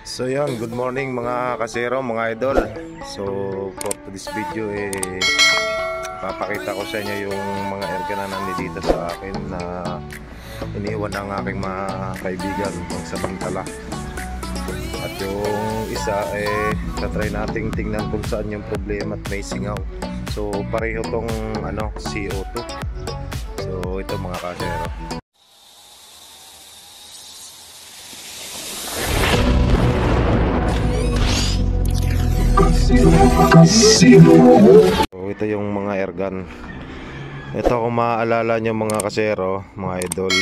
So yan, good morning mga kasero, mga idol. So for this video papakita ko sa inyo yung mga erga na nandito sa akin na iniwan ng aking mga kaibigan pang samantala. At yung isa tatry nating tingnan kung saan yung problema at may singaw. So pareho tong CO2. So ito mga kasero. So ito yung mga airgun. Ito kung maaalala nyo mga kasero, mga idol,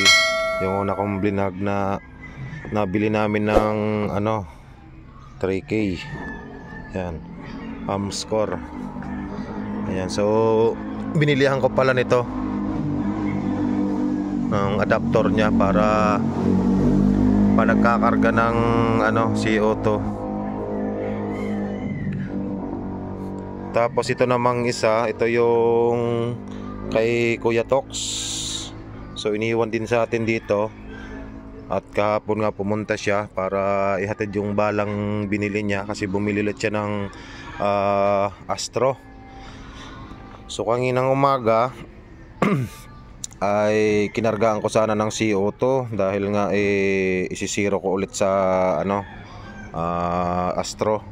yung una kong blinag na nabili namin ng 3K. Yan, score. Ayan, so binilihan ko pala nito ng adapter nya para nagkakarga ng CO2. Tapos ito namang isa, ito yung kay Kuya Tox. So iniwan din sa atin dito. At kahapon nga pumunta siya para ihatid yung balang binili niya kasi bumili ulit siya ng Astro. So kaninang umaga ay kinargaan ko sana ng CO2 dahil nga isisiro ko ulit sa Astro.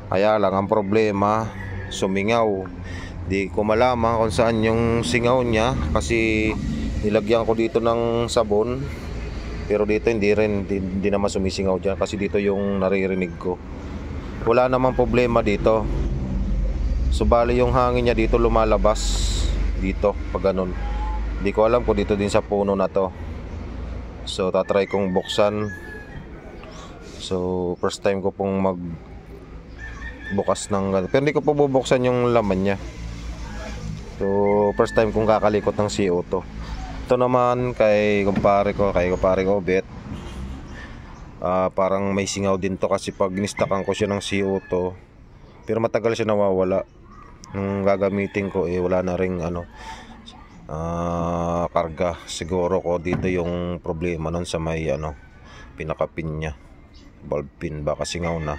Kaya lang ang problema, sumingaw. Di ko malaman kung saan yung singaw niya kasi nilagyan ko dito ng sabon, pero dito hindi naman sumisingaw dyan kasi dito yung naririnig ko. Wala namang problema dito. Subali yung hangin niya dito lumalabas dito pag ganun. Di ko alam kung dito din sa puno na to. So tatry kong buksan. So first time ko pong bukas ng, pero hindi ko po bubuksan yung laman niya. So first time kong kakalikot ng CO2. Ito naman kay kumpare ko Obet. Parang may singaw din to kasi pag nistakan ko siya ng CO2, pero matagal siya nawawala. Nung gagamitin ko wala na ring karga. Siguro ko dito yung problema nun sa may pinakapin niya, bulb pin, baka singaw na.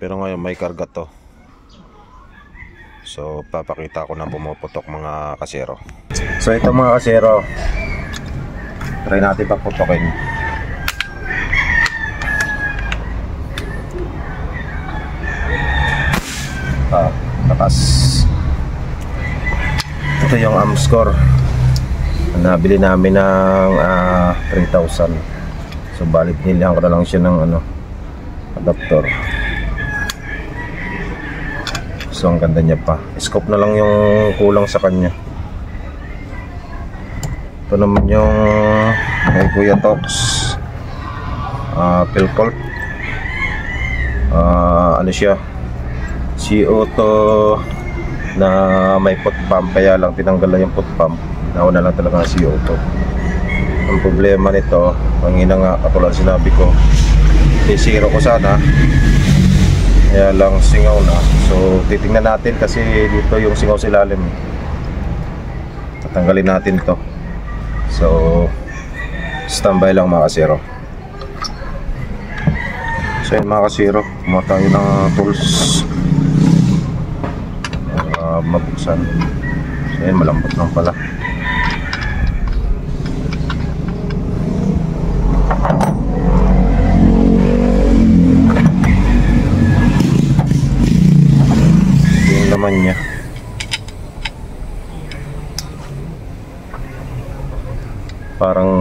Pero ngayon may karga to. So papakita ko na pumuputok mga kasero. So ito mga kasero, try natin paputokin. Takas. Ito yung score. Nabili namin ng 3,000. So balik nilihan ko na lang siya ng adapter. So ang ganda niya pa. Scope na lang yung kulang sa kanya. Ito naman yung kay Kuya Tox, Philcolt. Siya, CO2 na may foot pump, kaya lang tinanggal lang yung foot pump. Nauna lang talaga ang CO2. Ang problema nito, ang ina nga katulad sinabi ko, zero ko sana, kaya lang singaw na. So titingnan natin kasi dito yung singaw sa ilalim. Tatanggalin natin to. So standby lang mga kasero. So yun mga kasero, kumuha tayo ng tools mabuksan. So yun, malambot lang pala. Naman niya parang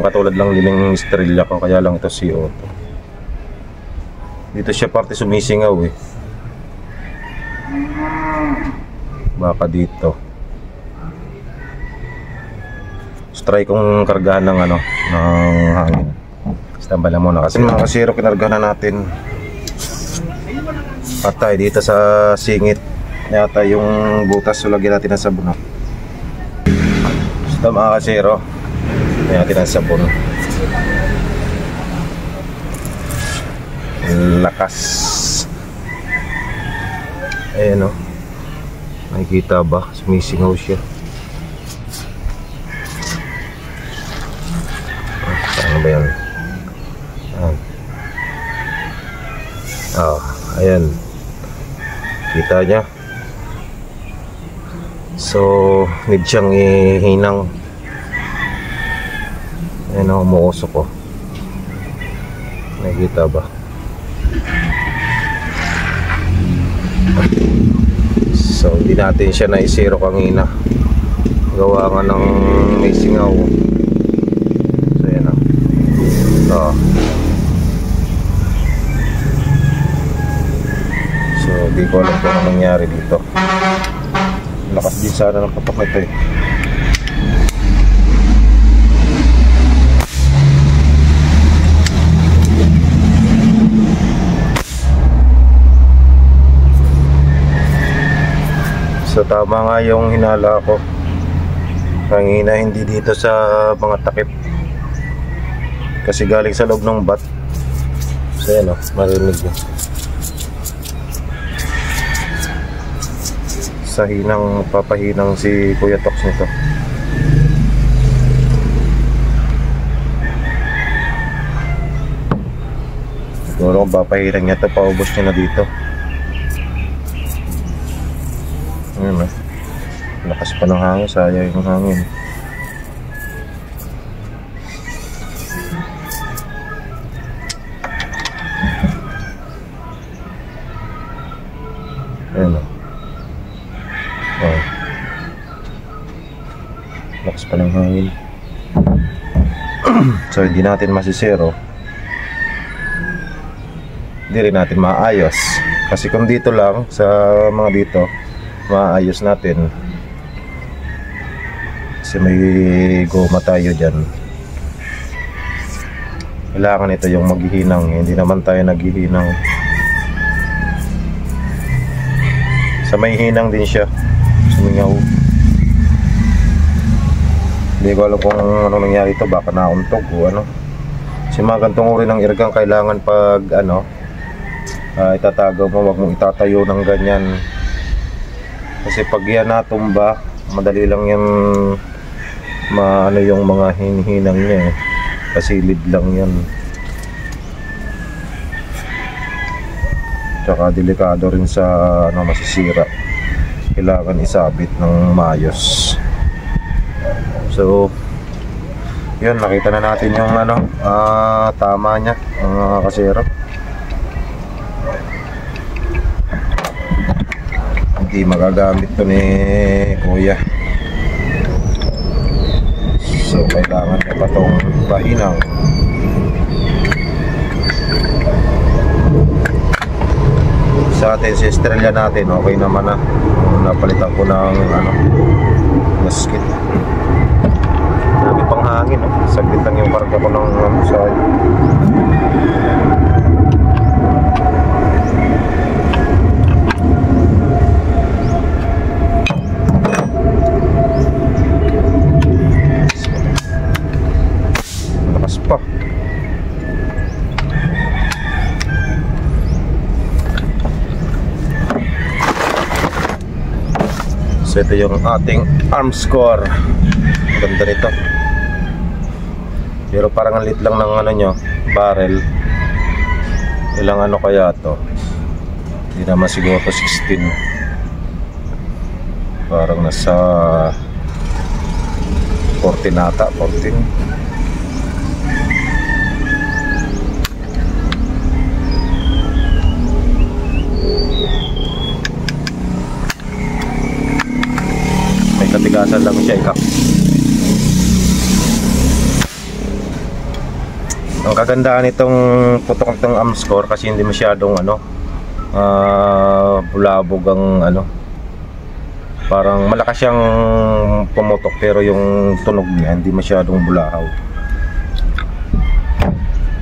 katulad lang din ng estrella ko, kaya lang ito CO2. Dito siya parte sumisingaw baka dito. So, try kong kargahan ng ng hangin. Standby lang muna kasi mga kasero, kinargahan na natin. Patay dito sa singit yata yung butas, so lagyan natin ng sabon. So mga kasero, lagyan natin ng sabon. Lakas. Ayan nakikita ba? Sumisingaw siya. Ano ba yan? Ayan, kita niya. So need siyang ihinang. Ayan o, umuusok o. Nakikita ba? So hindi natin siya na-zero kanina, gawa nga ng may singaw. So yan o. So di ko alam kung anong nangyari dito. Lakas din sana ng patok nito eh. So tama nga yung hinala ko kanina, hindi dito sa mga takip, kasi galing sa loob ng bat. So yan o, marinig yun sa hinang, papahinang si Kuya Tox nito. Siguro kung papahinang niya ito, paubos niya na dito. Ayan o, lakas pa ng hangin, sayang yung hangin. Ayan o. Lakas pa ng hangin. So hindi natin masisero, hindi rin natin maayos, kasi kung dito lang sa mga dito maayos natin, kasi may goma tayo dyan. Kailangan ito yung maghihinang, hindi naman tayo naghihinang. Sa may hinang din siya, sumingaw. Hindi ko alam kung ano nangyari ito, baka nauntog o ano. Kasi mga gantong uri ng irgang kailangan pag ano, itatagaw mo, wag mong itatayo ng ganyan. Kasi pag yan natumba, madali lang yan maano yung mga hinihinang niya eh. Pasilid lang yan. Tsaka delikado rin sa ano, masisira. Kailangan isabit ng maayos. So yun, nakita na natin yung ano, tama niya, mga kasero. Hindi magagamit to ni Kuya. So kailangan niya pa itong pahinang. Sa atin, sa Estrella natin, okay naman na. Napalitan ko ng ano, gasket. Dami pang hangin, no? Saglit lang yung karga ko ng side. Lakas pa. So ito yung ating Armscor. Ganda nito. Pero parang ang lit lang ng ano nyo, barrel. Ilang ano kaya to? Hindi naman siguro to 16. Parang nasa 14 ata, 14. May katigasan lang siya, ika. Ang kagandaan itong putok ng Armscor kasi hindi masyadong ano, bulabog ang ano. Parang malakas siyang pumutok pero yung tunog niya hindi masyadong bulahaw.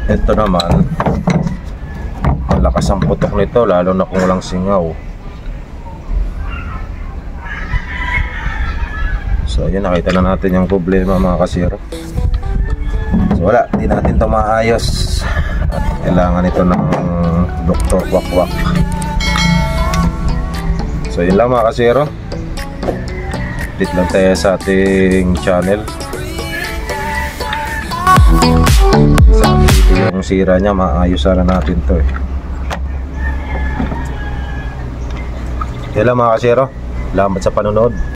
Ito naman, malakas ang putok nito lalo na kung walang singaw. So yun, nakita na natin yung problema, mga kasiro. So wala, di natin ito maayos. At kailangan ito ng Dr. Wakwak. So yun lang, mga kasiro. Update lang tayo sa ating channel. Isa dito yung sira niya, maayos sana natin to eh. Yan lang mga kasero. Salamat sa panonood.